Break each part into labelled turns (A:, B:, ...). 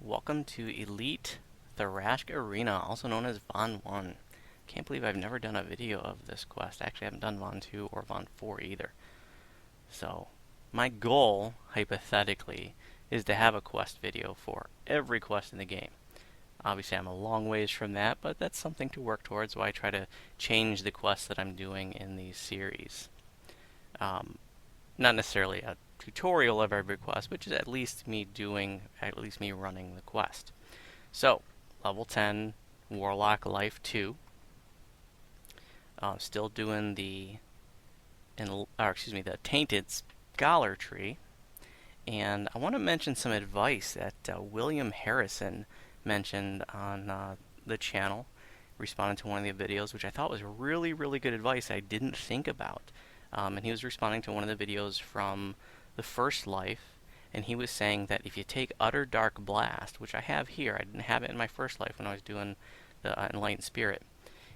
A: Welcome to Elite Tharashk Arena, also known as Von 1. Can't believe I've never done a video of this quest. Actually, I haven't done Von 2 or Von 4 either. So, my goal, hypothetically, is to have a quest video for every quest in the game. Obviously, I'm a long ways from that, but that's something to work towards, so I try to change the quests that I'm doing in these series. Not necessarily a tutorial of every quest, but just at least me running the quest. So, level 10, Warlock Life 2. Still doing the Tainted Scholar Tree. And I want to mention some advice that William Harrison mentioned on the channel, responding to one of the videos, which I thought was really, really good advice I didn't think about. And he was responding to one of the videos from the first life, and he was saying that if you take Utter Dark Blast, which I have here, I didn't have it in my first life when I was doing the Enlightened Spirit.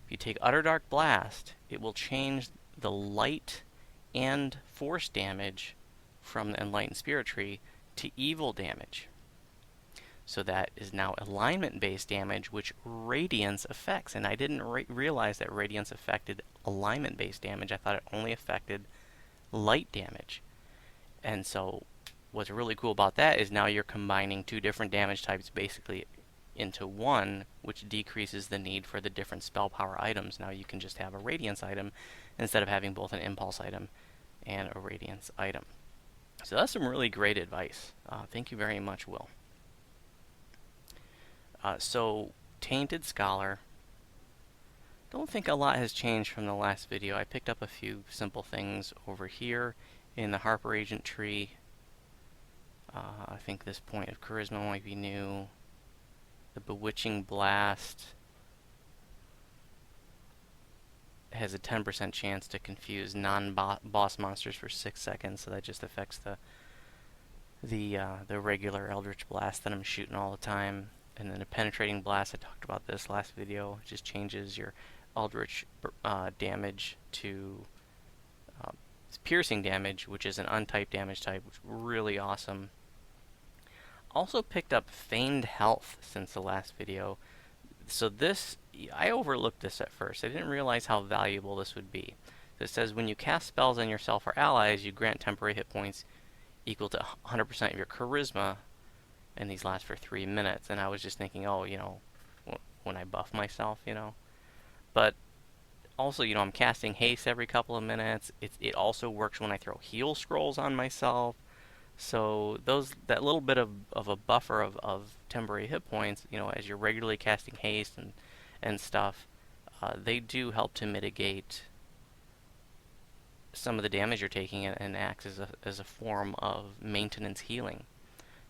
A: If you take Utter Dark Blast, it will change the light and force damage from the Enlightened Spirit tree to evil damage. So that is now alignment-based damage, which Radiance affects. And I didn't realize that Radiance affected alignment-based damage. I thought it only affected light damage. And so what's really cool about that is now you're combining two different damage types basically into one, which decreases the need for the different spell power items. Now you can just have a Radiance item instead of having both an Impulse item and a Radiance item. So that's some really great advice. Thank you very much, Will. So, Tainted Scholar. Don't think a lot has changed from the last video. I picked up a few simple things over here in the Harper Agent tree. I think this point of Charisma might be new. The Bewitching Blast has a 10% chance to confuse non-boss monsters for 6 seconds, so that just affects the regular Eldritch Blast that I'm shooting all the time. And then a Penetrating Blast, I talked about this last video, it just changes your Eldritch damage to piercing damage, which is an untyped damage type, which is really awesome. Also picked up Feigned Health since the last video. So this, I overlooked this at first. I didn't realize how valuable this would be. So it says when you cast spells on yourself or allies, you grant temporary hit points equal to 100% of your charisma, and these last for 3 minutes. And I was just thinking, oh, when I buff myself, But also, I'm casting haste every couple of minutes. It also works when I throw heal scrolls on myself. So that little bit of a buffer of temporary hit points, as you're regularly casting haste and stuff, they do help to mitigate some of the damage you're taking and acts as a form of maintenance healing.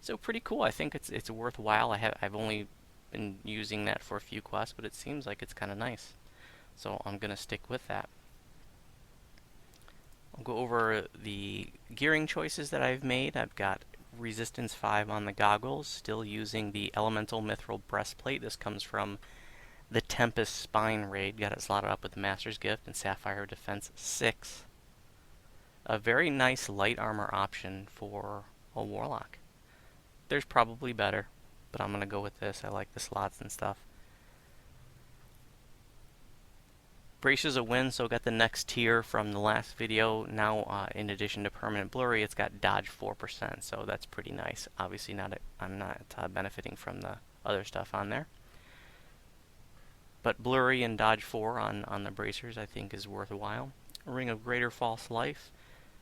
A: So pretty cool. I think it's worthwhile. I've only been using that for a few quests, but it seems like it's kind of nice. So I'm gonna stick with that. I'll go over the gearing choices that I've made. I've got Resistance 5 on the goggles, still using the Elemental Mithril Breastplate. This comes from the Tempest Spine raid. Got it slotted up with the Master's Gift and Sapphire Defense 6. A very nice light armor option for a Warlock. There's probably better, but I'm going to go with this. I like the slots and stuff. Braces of Wind, so got the next tier from the last video. Now, in addition to Permanent Blurry, it's got Dodge 4%, so that's pretty nice. Obviously, I'm not benefiting from the other stuff on there. But Blurry and Dodge 4 on the bracers, I think, is worthwhile. Ring of Greater False Life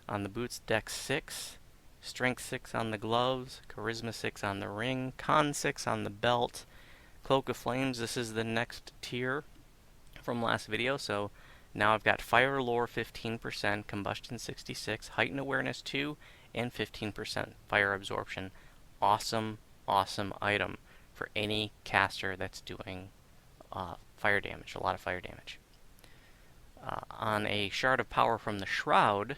A: on the boots, Dex 6. Strength 6 on the gloves, Charisma 6 on the ring, Con 6 on the belt, Cloak of Flames. This is the next tier from last video, so now I've got Fire Lore 15%, Combustion 66, Heightened Awareness 2, and 15% Fire Absorption. Awesome, awesome item for any caster that's doing fire damage, a lot of fire damage. On a Shard of Power from the Shroud,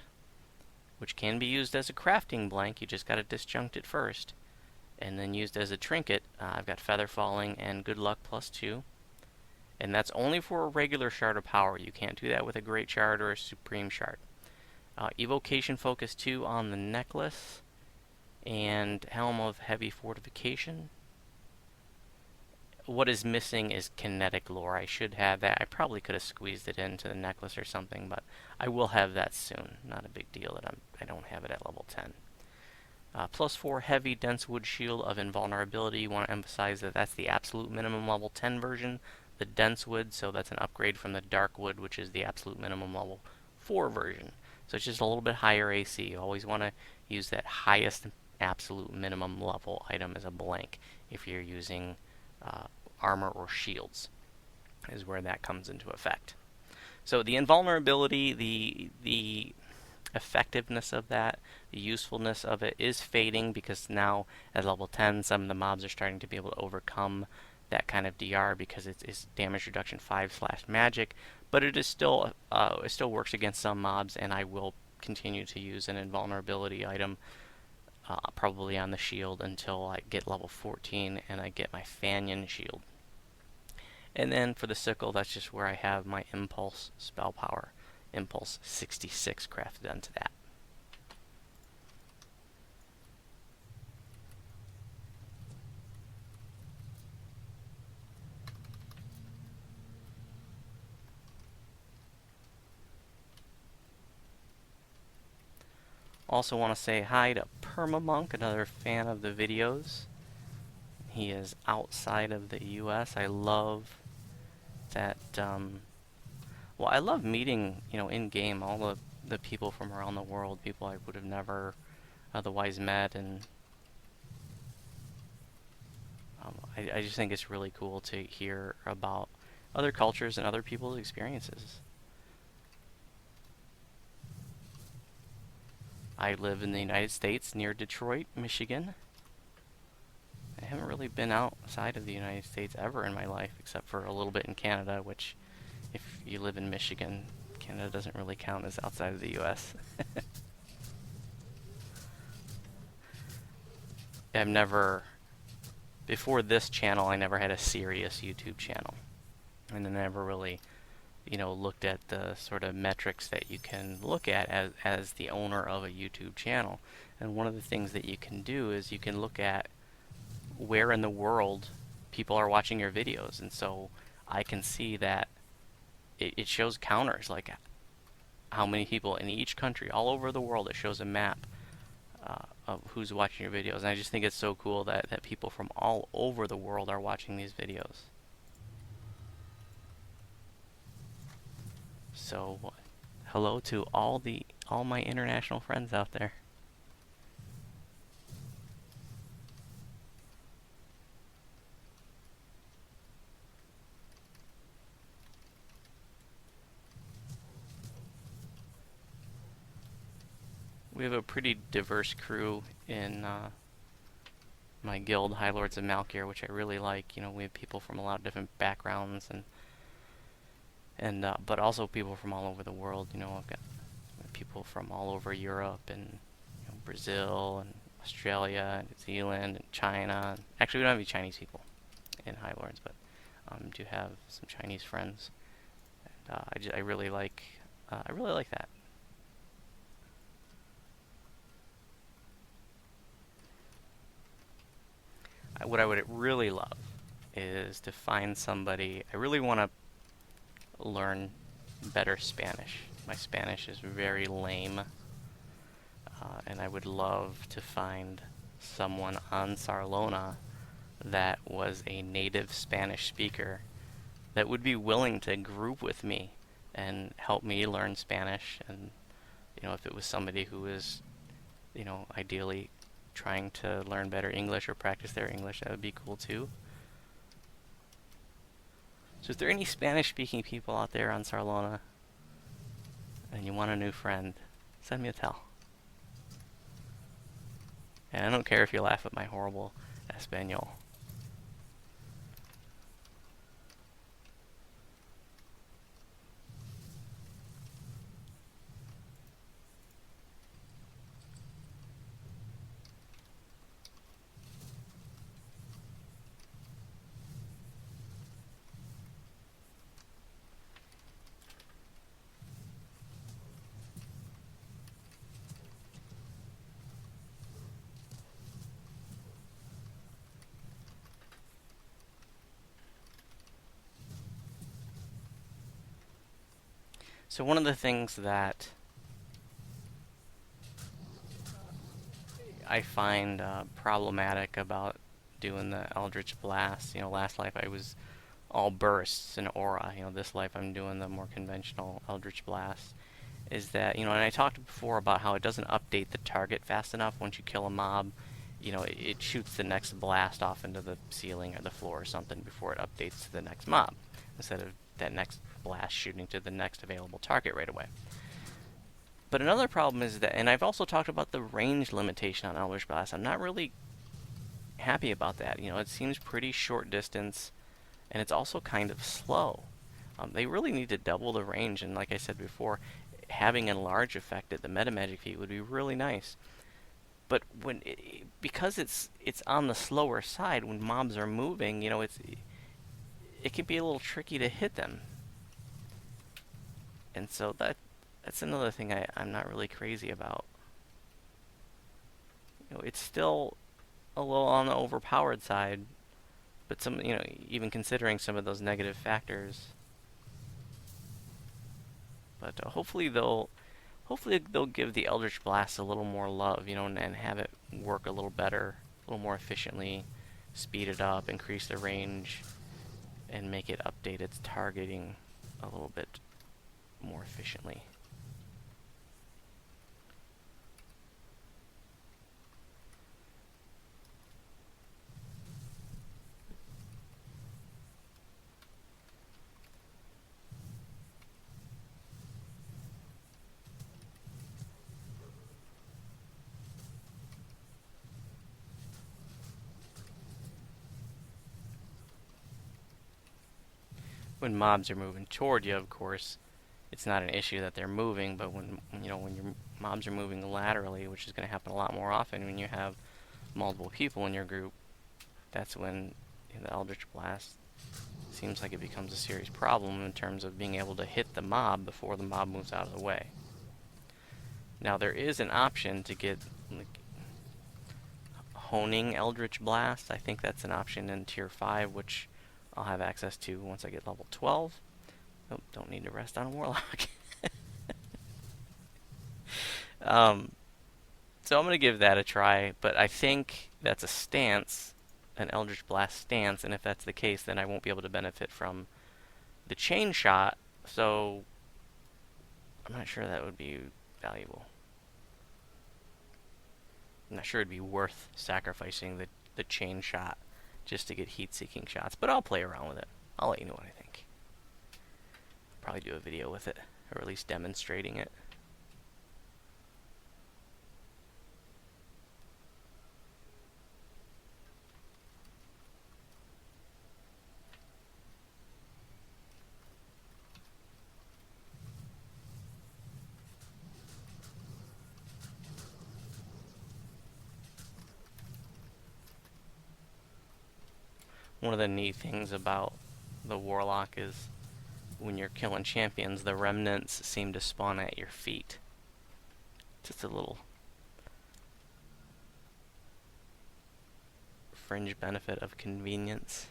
A: which can be used as a crafting blank, you just got to disjunct it first, and then used as a trinket, I've got Feather Falling and Good Luck +2, and that's only for a regular Shard of Power. You can't do that with a Great Shard or a Supreme Shard. Evocation Focus 2 on the necklace, and Helm of Heavy Fortification. what is missing is kinetic lore. I should have that. I probably could have squeezed it into the necklace or something, but I will have that soon. Not a big deal that I don't have it at level 10. +4 heavy dense wood shield of invulnerability. You want to emphasize that that's the absolute minimum level 10 version. The dense wood, so that's an upgrade from the dark wood, which is the absolute minimum level 4 version. So it's just a little bit higher AC. You always want to use that highest absolute minimum level item as a blank if you're using armor or shields, is where that comes into effect. So the invulnerability, the effectiveness of that, the usefulness of it is fading, because now at level 10 some of the mobs are starting to be able to overcome that kind of DR because it's damage reduction 5/magic, but it still works against some mobs, and I will continue to use an invulnerability item probably on the shield until I get level 14 and I get my Fanion shield. And then for the sickle, that's just where I have my impulse spell power, impulse 66 crafted onto that. Also want to say hi to Permamonk, another fan of the videos. He is outside of the US. I love that, well, I love meeting, in-game, all the people from around the world, people I would have never otherwise met, and I just think it's really cool to hear about other cultures and other people's experiences. I live in the United States near Detroit, Michigan. I haven't really been outside of the United States ever in my life, except for a little bit in Canada, which, if you live in Michigan, Canada doesn't really count as outside of the US. I've never, before this channel, I never had a serious YouTube channel. And I never really, looked at the sort of metrics that you can look at as the owner of a YouTube channel. And one of the things that you can do is you can look at where in the world people are watching your videos. And so I can see that it shows counters, like how many people in each country, all over the world. It shows a map of who's watching your videos. And I just think it's so cool that people from all over the world are watching these videos. So, hello to all my international friends out there. We have a pretty diverse crew in my guild, High Lords of Malkir, which I really like. We have people from a lot of different backgrounds, and but also people from all over the world. I've got people from all over Europe and Brazil and Australia and New Zealand and China. Actually, we don't have any Chinese people in High Lords, but do have some Chinese friends. And I really like that. What I would really love is to find somebody. I really want to learn better Spanish. My Spanish is very lame, and I would love to find someone on Sarlona that was a native Spanish speaker that would be willing to group with me and help me learn Spanish. And if it was somebody who was ideally trying to learn better English or practice their English, that would be cool too. So if there are any Spanish-speaking people out there on Sarlona and you want a new friend, send me a tell. And I don't care if you laugh at my horrible Espanol. So one of the things that I find problematic about doing the Eldritch Blast, last life I was all bursts and aura. This life I'm doing the more conventional Eldritch Blast. Is that, and I talked before about how it doesn't update the target fast enough. Once you kill a mob, it shoots the next blast off into the ceiling or the floor or something before it updates to the next mob, instead of that next blast shooting to the next available target right away. But another problem is that, and I've also talked about the range limitation on Eldritch Blast. I'm not really happy about that. It seems pretty short distance, and it's also kind of slow. They really need to double the range, and like I said before, having a large effect at the meta magic feat would be really nice. But because it's on the slower side, when mobs are moving, it can be a little tricky to hit them. And so that's another thing I'm not really crazy about. It's still a little on the overpowered side, but even considering some of those negative factors. But hopefully they'll give the Eldritch Blast a little more love, and have it work a little better, a little more efficiently, speed it up, increase the range, and make it update its targeting a little bit more efficiently. When mobs are moving toward you, of course, it's not an issue that they're moving, but when your mobs are moving laterally, which is going to happen a lot more often when you have multiple people in your group, that's when the Eldritch Blast seems like it becomes a serious problem in terms of being able to hit the mob before the mob moves out of the way. Now there is an option to get honing Eldritch Blast. I think that's an option in Tier 5, which I'll have access to once I get level 12. Oh, don't need to rest on a Warlock. So I'm going to give that a try, but I think that's a stance, an Eldritch Blast stance, and if that's the case, then I won't be able to benefit from the chain shot, so I'm not sure that would be valuable. I'm not sure it'd be worth sacrificing the chain shot just to get heat-seeking shots, but I'll play around with it. I'll let you know what I think. Probably do a video with it, or at least demonstrating it. One of the neat things about the Warlock is when you're killing champions, the remnants seem to spawn at your feet. Just a little fringe benefit of convenience.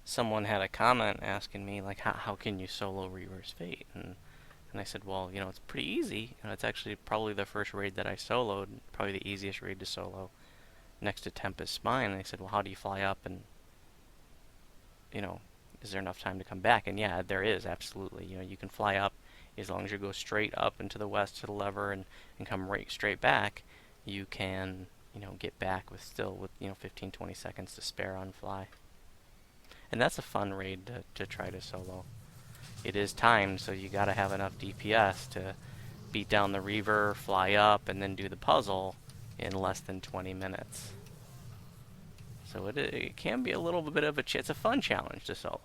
A: Someone had a comment asking me, like, how can you solo Reaver's Fate? And I said, well, it's pretty easy. It's actually probably the first raid that I soloed, probably the easiest raid to solo, next to Tempest Spine. And they said, well, how do you fly up? And, is there enough time to come back? And yeah, there is, absolutely. You can fly up as long as you go straight up into the west to the lever and come right straight back. You can, get back with 15, 20 seconds to spare on fly. And that's a fun raid to try to solo. it is timed, so you gotta have enough DPS to beat down the Reaver, fly up, and then do the puzzle in less than 20 minutes. So it can be a little bit of it's a fun challenge to solo.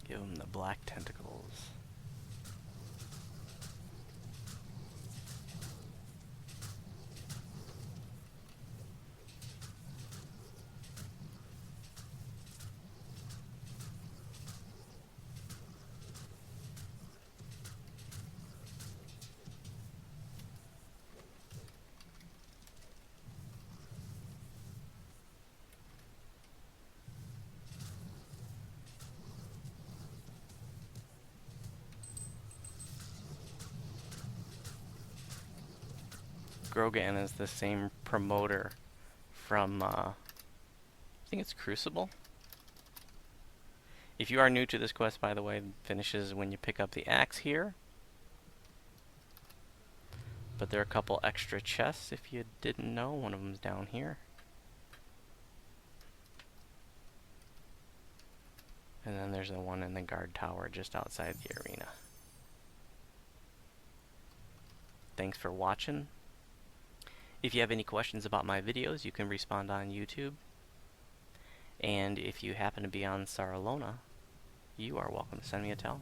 A: Give him the black tentacles. Grogan is the same promoter from, I think it's Crucible. If you are new to this quest, by the way, it finishes when you pick up the axe here. But there are a couple extra chests if you didn't know. One of them's down here. And then there's the one in the guard tower just outside the arena. Thanks for watching. If you have any questions about my videos, you can respond on YouTube. And if you happen to be on Saralona, you are welcome to send me a tell.